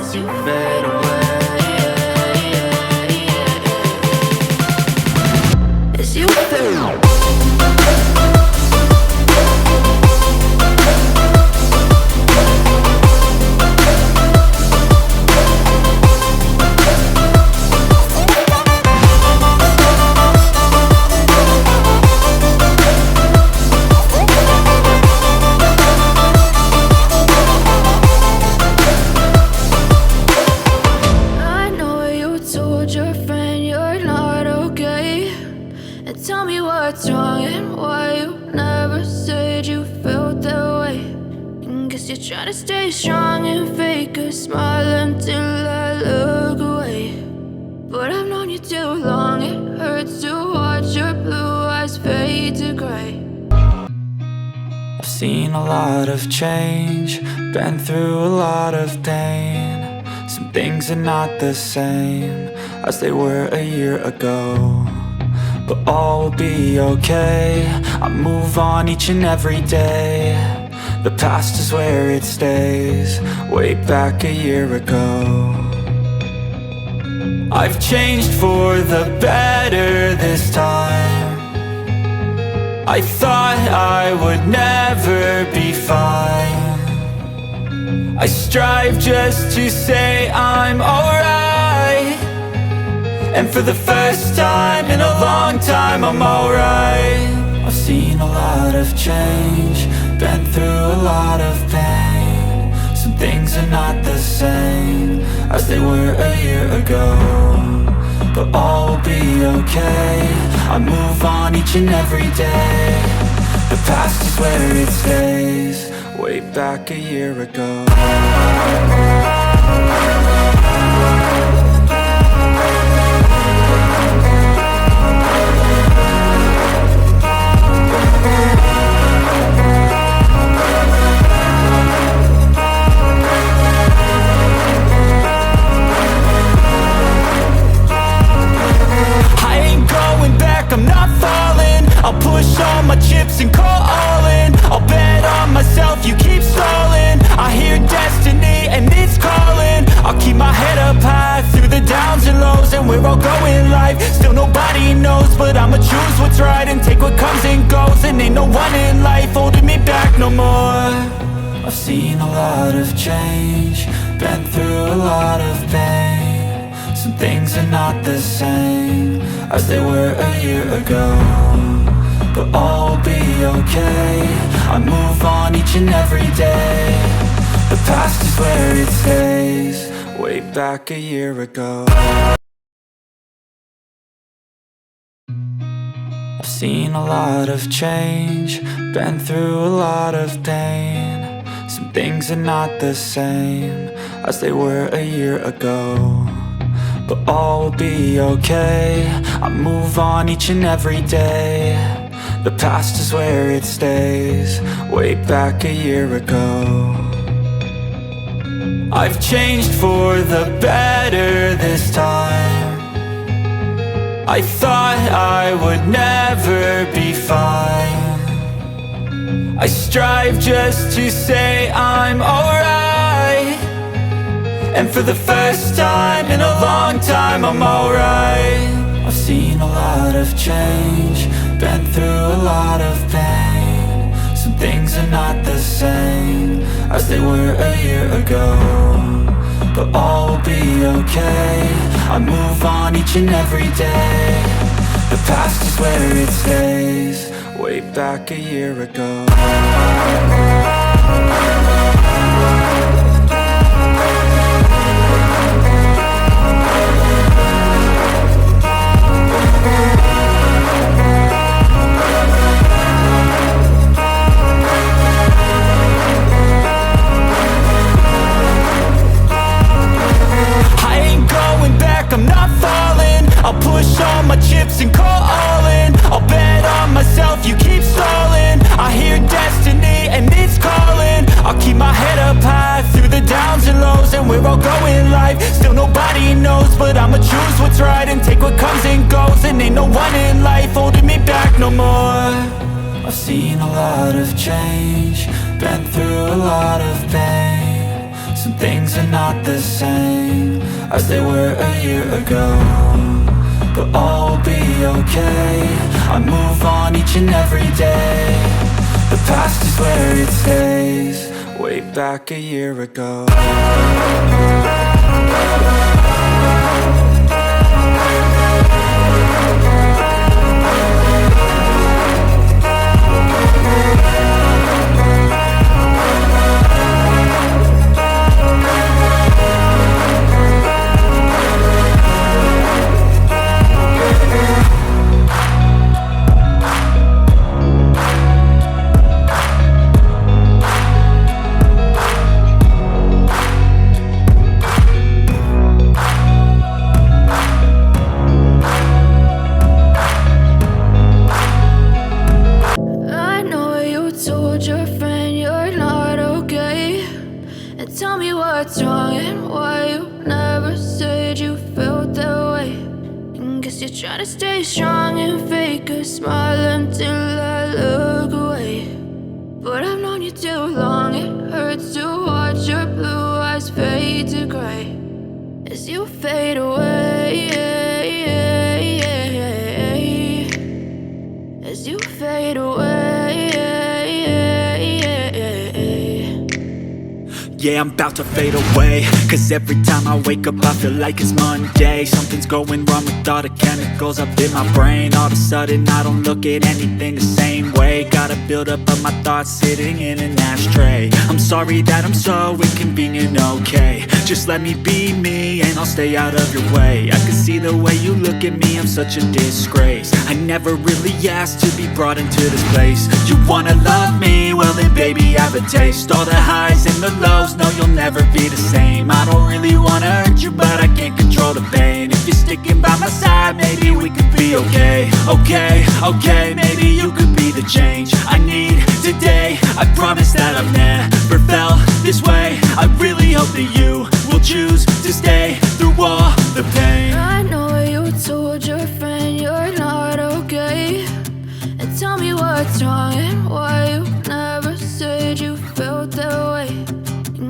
as you fade away. As you fade away. Tell me what's wrong and why you never said you felt that way. And guess you're trying to stay strong and fake a smile until I look away. But I've known you too long, it hurts to watch your blue eyes fade to gray. I've seen a lot of change, been through a lot of pain. Some things are not the same as they were a year ago, but all will be okay. I move on each and every day. The past is where it stays, way back a year ago. I've changed for the better this time. I thought I would never be fine. I strive just to say I'm alright, and for the first time in a long time, I'm alright. I've seen a lot of change, been through a lot of pain. Some things are not the same as they were a year ago, but all will be okay. I move on each and every day. The past is where it stays, way back a year ago. I'm not falling, I'll push all my chips and call all in. I'll bet on myself, you keep stalling. I hear destiny and it's calling. I'll keep my head up high through the downs and lows, and we're all going live. Still nobody knows, but I'ma choose what's right and take what comes and goes. And ain't no one in life holding me back no more. I've seen a lot of change, been through a lot of pain. Some things are not the same as they were a year ago, but all will be okay. I move on each and every day. The past is where it stays, way back a year ago. I've seen a lot of change, been through a lot of pain. Some things are not the same as they were a year ago, but all will be okay. I move on each and every day. The past is where it stays, way back a year ago. I've changed for the better this time. I thought I would never be fine. I strive just to say I'm alright, and for the first time in a long time, I'm alright. I've seen a lot of change, been through a lot of pain. Some things are not the same as they were a year ago, but all will be okay. I move on each and every day. The past is where it stays, way back a year ago. I'm not falling, I'll push all my chips and call all in. I'll bet on myself, you keep stalling. I hear destiny and it's calling. I'll keep my head up high through the downs and lows, and we're all going live. Still nobody knows, but I'ma choose what's right and take what comes and goes. And ain't no one in life holding me back no more. I've seen a lot of change, been through a lot of pain. some things are not the same as they were a year ago, but all will be okay. I move on each and every day. The past is where it stays, way back a year ago. What's wrong and why you never said you felt that way? And guess you're trying to stay strong and fake a smile until I look away. But I've known you too long, it hurts to watch your blue eyes fade to gray as you fade away, as you fade away. Yeah, I'm about to fade away, cause every time I wake up I feel like it's Monday. Something's going wrong with all the chemicals up in my brain. All of a sudden I don't look at anything the same way. Got a buildup of my thoughts sitting in an ashtray. I'm sorry that I'm so inconvenient, okay. Just let me be me and I'll stay out of your way. I can see the way you look at me, I'm such a disgrace. I never really asked to be brought into this place. You wanna love me? Well then baby I have a taste. All the highs and the lows, no, you'll never be the same. I don't really wanna hurt you, but I can't control the pain. If you're sticking by my side, maybe we could be okay. Okay, maybe you could be the change I need today. I promise that I've never felt this way. I really hope that you will choose to stay through all the pain. I know you told your friend you're not okay, and tell me what's wrong and why you never said you felt that way.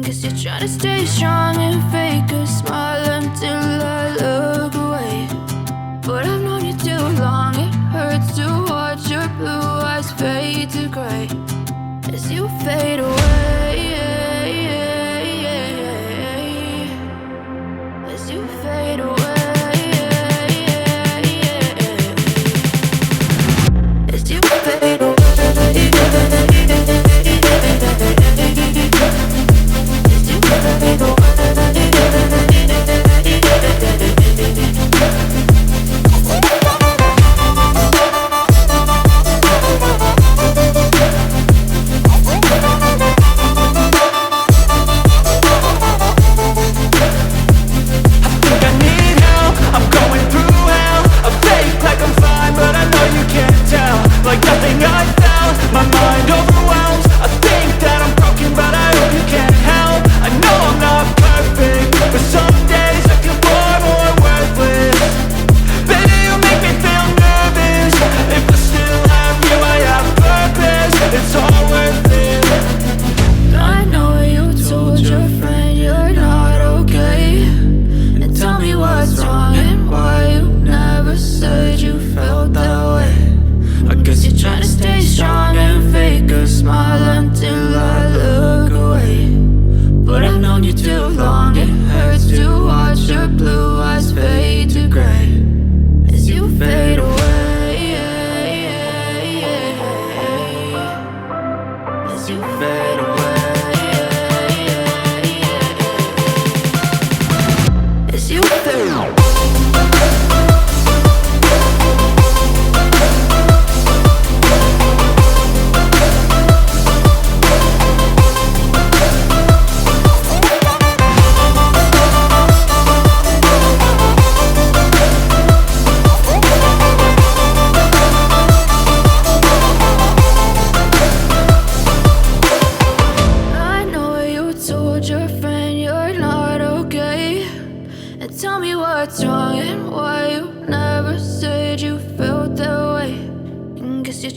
Guess you're trying to stay strong and fake a smile until I look away. But I've known you too long, it hurts to watch your blue eyes fade to gray as you fade away, as you fade away, as you fade away.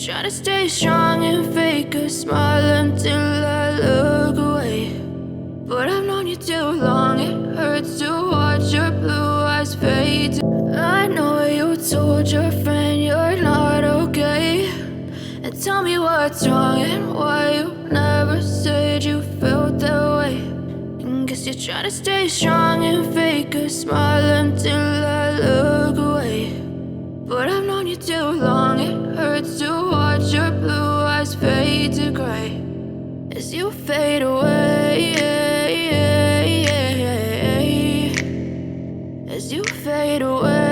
Trying to stay strong and fake a smile until I look away. But I'm not known you too long. It hurts to watch your blue eyes fade. I know you told your friend you're not okay, and tell me what's wrong and why you never said you felt that way. And guess you're trying to stay strong and fake a smile until I look away. But I've known you too long. It hurts to watch your blue eyes fade to gray as you fade away, as you fade away.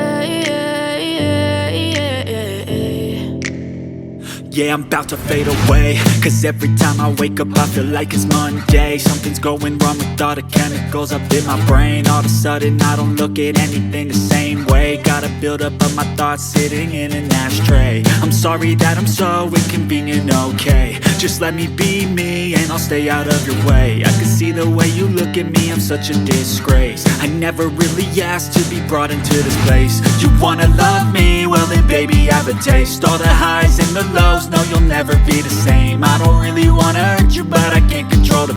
Yeah, I'm about to fade away, cause every time I wake up I feel like it's Monday. Something's going wrong with all the chemicals up in my brain. All of a sudden I don't look at anything the same way. Got a buildup of my thoughts sitting in an ashtray. I'm sorry that I'm so inconvenient, okay. Just let me be me and I'll stay out of your way. I can see the way you look at me, I'm such a disgrace. I never really asked to be brought into this place. You wanna love me? Well then baby have a taste. All the highs and the lows, no you'll never be the same. I don't really wanna hurt you but I can't control the